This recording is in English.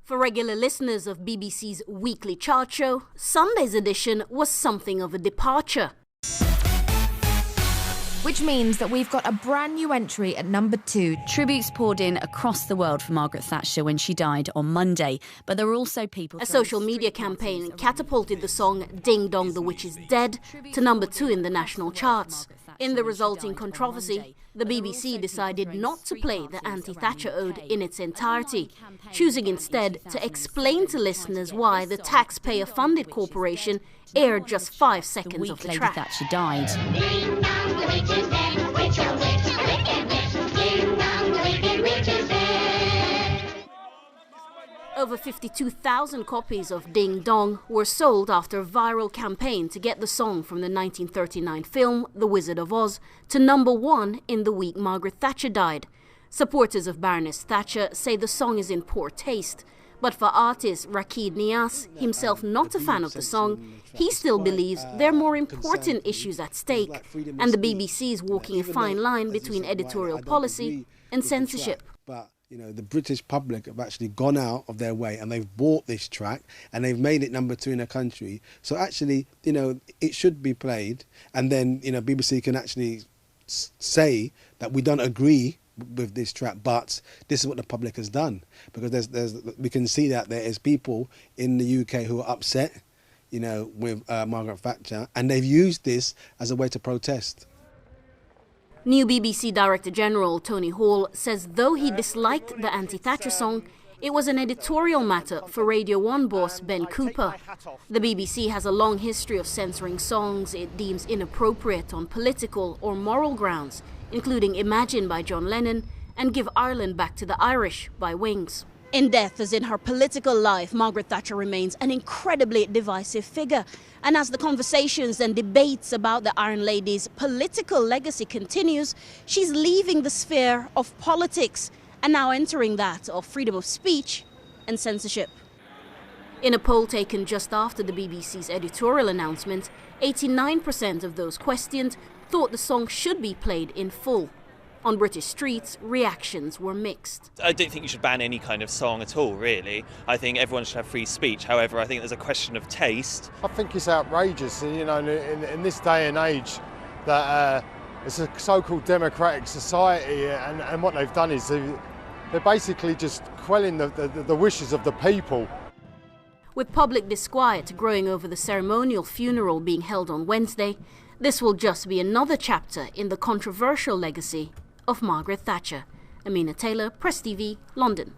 For regular listeners of BBC's weekly chart show, Sunday's edition was something of a departure. Which means that we've got a brand new entry at number 2. Tributes poured in across the world for Margaret Thatcher when she died on Monday. But there were also people... A social media campaign catapulted the song Ding Dong the Witch is Dead to number 2 in the national charts. In the resulting controversy, the BBC decided not to play the anti-Thatcher ode in its entirety, choosing instead to explain to listeners why the taxpayer-funded corporation aired just 5 seconds of the track. Thatcher died. Ding dong, the witch is dead. Witch, oh witch, a wicked witch. Ding dong, the wicked witch is dead. Over 52,000 copies of Ding Dong were sold after a viral campaign to get the song from the 1939 film The Wizard of Oz to number 1 in the week Margaret Thatcher died. Supporters of Baroness Thatcher say the song is in poor taste. But for artist Rakid Nias, himself not a fan of the song, he still believes there are more important issues at stake, and the BBC is walking a fine line between editorial policy and censorship. But the British public have actually gone out of their way and they've bought this track and they've made it number 2 in the country. So actually, it should be played, and then BBC can actually say that we don't agree with this track, but this is what the public has done, because we can see that there is people in the UK who are upset, with Margaret Thatcher, and they've used this as a way to protest. New BBC Director General Tony Hall says though he disliked the anti-Thatcher song, it was an editorial matter for Radio 1 boss Ben Cooper. The BBC has a long history of censoring songs it deems inappropriate on political or moral grounds, including Imagine by John Lennon and Give Ireland Back to the Irish by Wings. In death as in her political life, Margaret Thatcher remains an incredibly divisive figure. And as the conversations and debates about the Iron Lady's political legacy continues, she's leaving the sphere of politics and now entering that of freedom of speech and censorship. In a poll taken just after the BBC's editorial announcement, 89% of those questioned thought the song should be played in full. On British streets, reactions were mixed. I don't think you should ban any kind of song at all, really. I think everyone should have free speech. However, I think there's a question of taste. I think it's outrageous, in this day and age, that it's a so-called democratic society, and what they've done is they're basically just quelling the wishes of the people. With public disquiet growing over the ceremonial funeral being held on Wednesday, this will just be another chapter in the controversial legacy of Margaret Thatcher. Amina Taylor, Press TV, London.